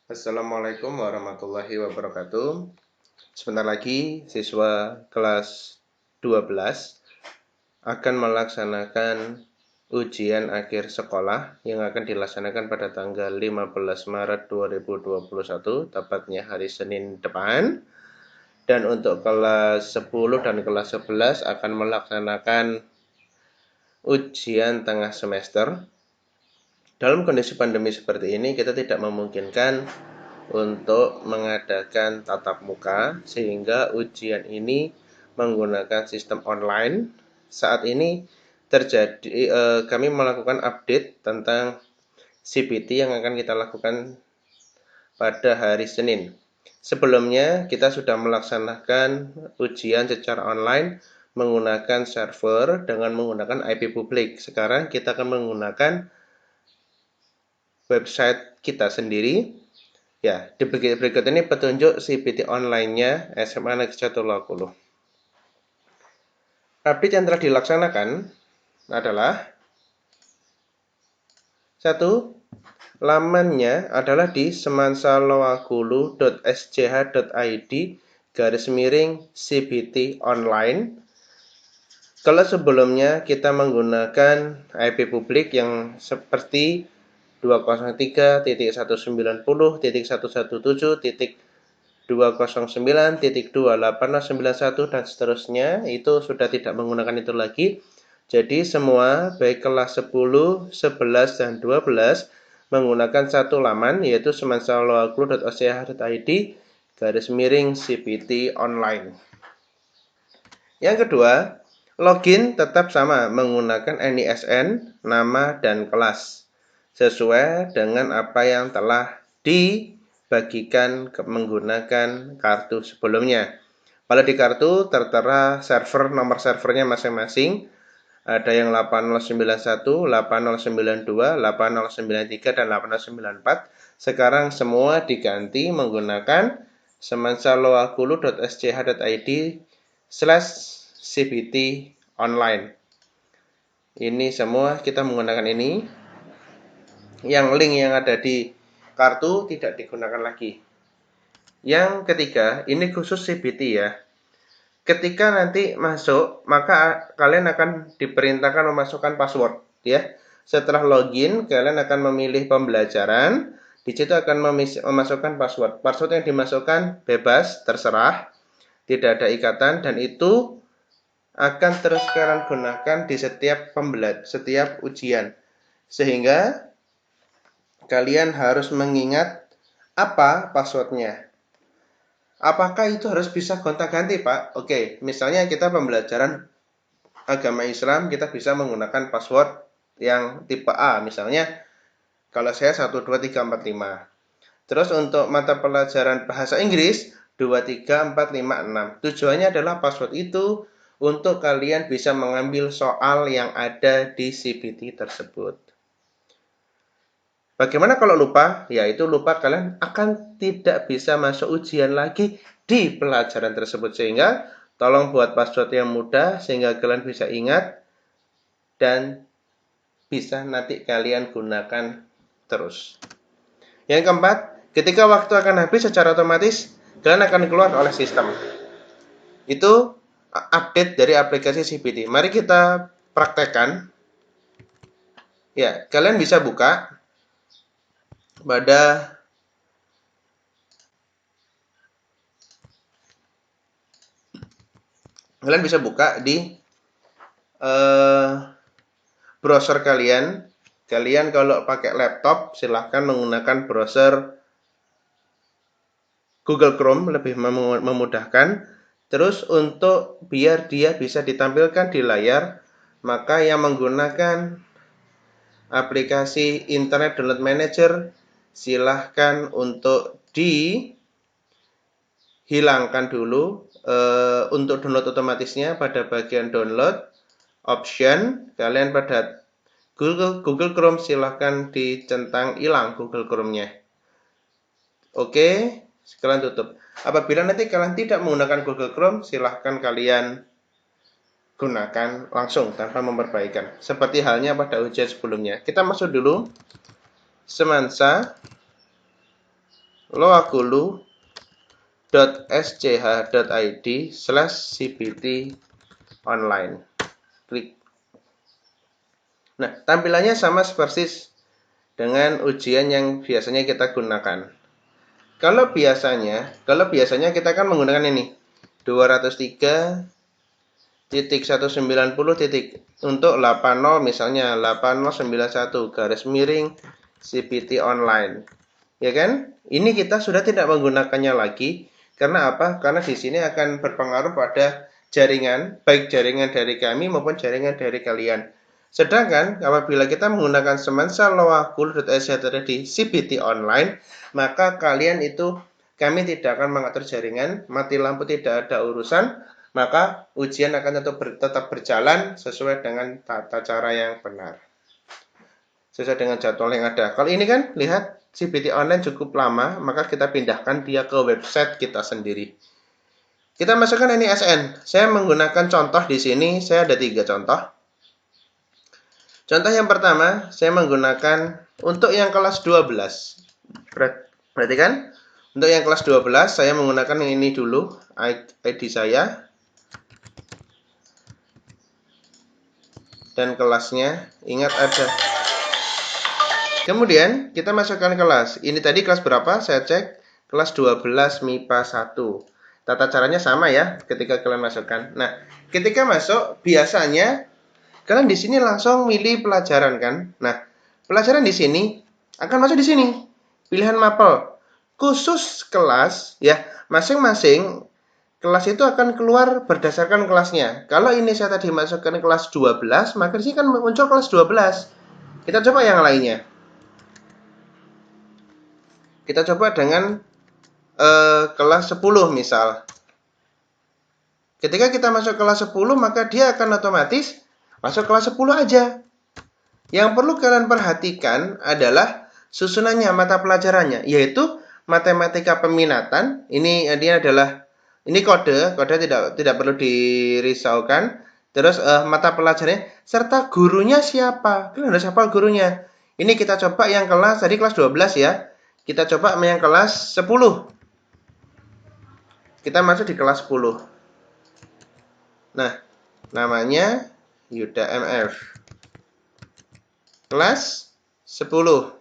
Assalamualaikum warahmatullahi wabarakatuh. Sebentar lagi siswa kelas 12 akan melaksanakan ujian akhir sekolah yang akan dilaksanakan pada tanggal 15 Maret 2021, tepatnya hari Senin depan. Dan untuk kelas 10 dan kelas 11 akan melaksanakan ujian tengah semester. Dalam kondisi pandemi seperti ini, kita tidak memungkinkan untuk mengadakan tatap muka, sehingga ujian ini menggunakan sistem online. Saat ini kami melakukan update tentang CBT yang akan kita lakukan pada hari Senin. Sebelumnya kita sudah melaksanakan ujian secara online menggunakan server dengan menggunakan IP publik. Sekarang kita akan menggunakan website kita sendiri. Ya, di berikut ini petunjuk CBT online-nya SMA Negeri 1 Loakuluh. Update yang telah dilaksanakan adalah 1. Lamannya adalah di semansalowakulu.schid.id/CBT online. Kalau sebelumnya kita menggunakan IP publik yang seperti 209.117.209.28091 dan seterusnya, itu sudah tidak menggunakan itu lagi. Jadi semua baik kelas 10, 11 dan 12 menggunakan satu laman, yaitu semansalowakulu.schid.id/CBT online. Yang kedua, login tetap sama menggunakan NISN, nama dan kelas, sesuai dengan apa yang telah dibagikan menggunakan kartu sebelumnya. Kalau di kartu tertera nomor servernya masing-masing. Ada yang 8091, 8092, 8093, dan 8094. Sekarang semua diganti menggunakan semansalowakulu.schid.id/CBT online. Ini semua kita menggunakan ini. Yang link yang ada di kartu tidak digunakan lagi. Yang ketiga, ini khusus CBT ya. Ketika nanti masuk, maka kalian akan diperintahkan memasukkan password ya. Setelah login, kalian akan memilih pembelajaran. Di situ akan memasukkan password. Password yang dimasukkan bebas, terserah, tidak ada ikatan, dan itu akan terus kalian gunakan di setiap ujian. Sehingga kalian harus mengingat apa passwordnya. Apakah itu harus bisa gonta-ganti, Pak? Oke, misalnya kita pembelajaran agama Islam, kita bisa menggunakan password yang tipe A, misalnya kalau saya 12345. Terus untuk mata pelajaran bahasa Inggris 23456. Tujuannya adalah password itu untuk kalian bisa mengambil soal yang ada di CBT tersebut. Bagaimana kalau lupa? Yaitu lupa kalian akan tidak bisa masuk ujian lagi di pelajaran tersebut. Sehingga tolong buat password yang mudah sehingga kalian bisa ingat dan bisa nanti kalian gunakan terus. Yang keempat, ketika waktu akan habis secara otomatis kalian akan keluar oleh sistem. Itu update dari aplikasi CBT. Mari kita praktekkan. Ya, kalian bisa buka pada di browser kalian. Kalian kalau pakai laptop silahkan menggunakan browser Google Chrome, lebih memudahkan. Terus untuk biar dia bisa ditampilkan di layar, maka yang menggunakan aplikasi Internet Download Manager silahkan untuk dihilangkan dulu untuk download otomatisnya. Pada bagian download option, kalian pada Google Chrome silahkan dicentang hilang Google Chrome-nya. Oke, kalian tutup. Apabila nanti kalian tidak menggunakan Google Chrome, silahkan kalian gunakan langsung tanpa memperbaikan. Seperti halnya pada ujian sebelumnya. Kita masuk dulu Semansa loakulu.sch.id/cpt online. Klik. Nah, tampilannya sama persis dengan ujian yang biasanya kita gunakan. Kalau biasanya kita kan menggunakan ini 203.190. Untuk 80 misalnya 8091 garis miring CPT online. Ya kan? Ini kita sudah tidak menggunakannya lagi. Karena apa? Karena di sini akan berpengaruh pada jaringan, baik jaringan dari kami maupun jaringan dari kalian. Sedangkan apabila kita menggunakan semansa.loakulu.sch di CPT online, maka kalian itu kami tidak akan mengatur jaringan, mati lampu tidak ada urusan, maka ujian akan tetap berjalan sesuai dengan tata cara yang benar. Sesuai dengan jadwal yang ada. Kalau ini kan, lihat CPT online cukup lama, maka kita pindahkan dia ke website kita sendiri. Kita masukkan ini SN. Saya menggunakan contoh di sini, saya ada 3 contoh. Contoh yang pertama, saya menggunakan untuk yang kelas 12. Berarti kan, untuk yang kelas 12, saya menggunakan yang ini dulu, ID saya. Dan kelasnya, ingat ada. Kemudian kita masukkan kelas. Ini tadi kelas berapa? Saya cek kelas 12 MIPA 1. Tata caranya sama ya ketika kalian masukkan. Nah, ketika masuk biasanya kalian di sini langsung milih pelajaran kan? Nah, pelajaran di sini akan masuk di sini. Pilihan mapel. Khusus kelas ya, masing-masing kelas itu akan keluar berdasarkan kelasnya. Kalau ini saya tadi masukkan kelas 12, maka di sini kan muncul kelas 12. Kita coba yang lainnya. Kita coba dengan kelas 10 misal. Ketika kita masuk kelas 10, maka dia akan otomatis masuk kelas 10 aja. Yang perlu kalian perhatikan adalah susunannya, mata pelajarannya, yaitu matematika peminatan. Ini dia adalah ini kode tidak perlu dirisaukan. Terus mata pelajarannya serta gurunya siapa. Kalian harus hafal gurunya. Ini kita coba yang kelas tadi kelas 12 ya. Kita coba yang kelas 10. Kita masuk di kelas 10. Nah, namanya Yuda MF. Kelas 10.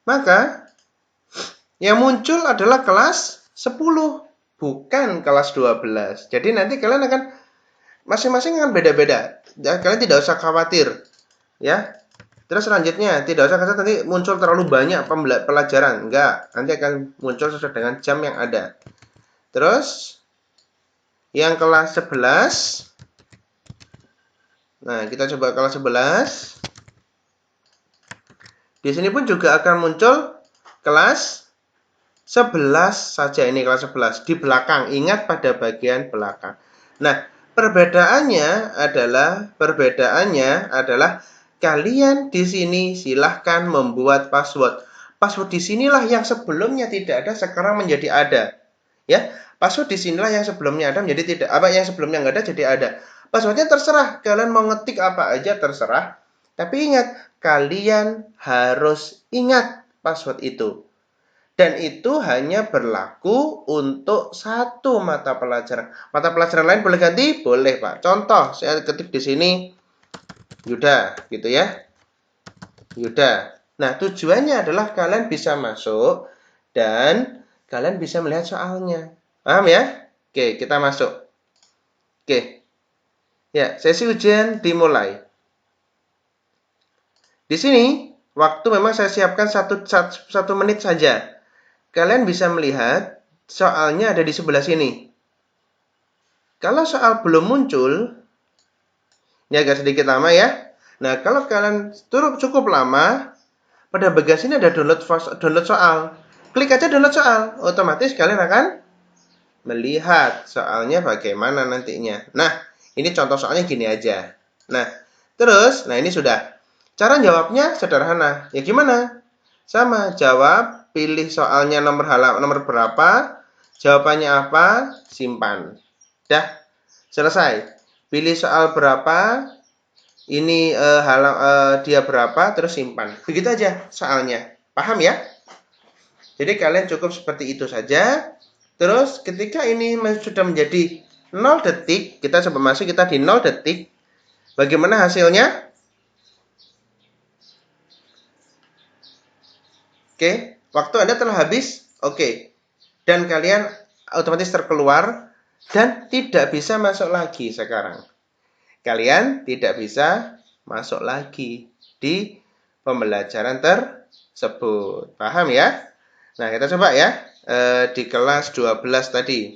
Maka yang muncul adalah kelas 10, bukan kelas 12. Jadi nanti kalian akan masing-masing akan beda-beda. Kalian tidak usah khawatir. Ya. Terus selanjutnya, tidak usah khawatir nanti muncul terlalu banyak pelajaran. Enggak, nanti akan muncul sesuai dengan jam yang ada. Terus yang kelas 11. Nah, kita coba kelas 11. Di sini pun juga akan muncul kelas 11 saja, ini kelas 11 di belakang. Ingat pada bagian belakang. Nah, perbedaannya adalah kalian di sini silahkan membuat password. Password di sinilah yang sebelumnya tidak ada sekarang menjadi ada. Ya, password di sinilah yang sebelumnya ada menjadi tidak, yang sebelumnya nggak ada jadi ada. Passwordnya terserah, kalian mau ngetik apa aja terserah. Tapi ingat, kalian harus ingat password itu. Dan itu hanya berlaku untuk satu mata pelajaran. Mata pelajaran lain boleh ganti? Boleh, Pak. Contoh, saya ketik di sini Yuda, gitu ya. Yuda. Nah, tujuannya adalah kalian bisa masuk dan kalian bisa melihat soalnya. Paham ya? Oke, kita masuk. Oke. Ya, sesi ujian dimulai. Di sini, waktu memang saya siapkan satu menit saja. Kalian bisa melihat soalnya ada di sebelah sini. Kalau soal belum muncul, ini agak sedikit lama ya. Nah, kalau kalian cukup lama, pada bagian sini ada download soal. Klik aja download soal, otomatis kalian akan melihat soalnya bagaimana nantinya. Nah, ini contoh soalnya gini aja. Nah, terus, ini sudah. Cara jawabnya sederhana. Ya gimana? Sama, jawab, pilih soalnya nomor berapa, jawabannya apa, simpan. Dah, selesai. Pilih soal berapa, ini dia berapa, terus simpan. Begitu aja soalnya. Paham ya? Jadi kalian cukup seperti itu saja. Terus ketika ini sudah menjadi 0 detik, kita coba masuk, kita di 0 detik. Bagaimana hasilnya? Oke, waktu Anda telah habis. Oke. Dan kalian otomatis terkeluar dan tidak bisa masuk lagi sekarang. Kalian tidak bisa masuk lagi di pembelajaran tersebut. Paham ya? Nah, kita coba ya di kelas 12 tadi.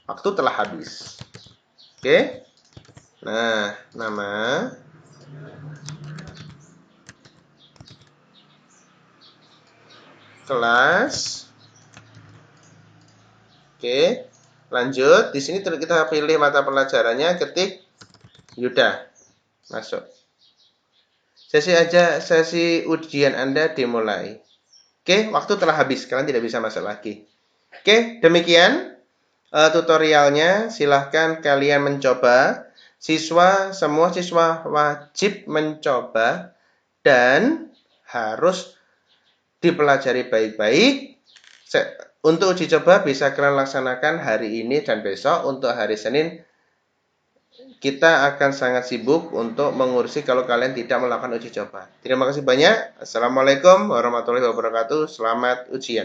Waktu telah habis. Oke. Nah, nama kelas. Oke. Lanjut, di sini kita pilih mata pelajarannya, ketik Yuda. Masuk. Sesi ujian Anda dimulai. Oke, waktu telah habis, kalian tidak bisa masuk lagi. Oke, demikian tutorialnya. Silahkan kalian mencoba. Semua siswa wajib mencoba dan harus dipelajari baik-baik. Untuk uji coba bisa kalian laksanakan hari ini dan besok. Untuk hari Senin kita akan sangat sibuk untuk mengurusi kalau kalian tidak melakukan uji coba. Terima kasih banyak. Assalamualaikum warahmatullahi wabarakatuh. Selamat ujian.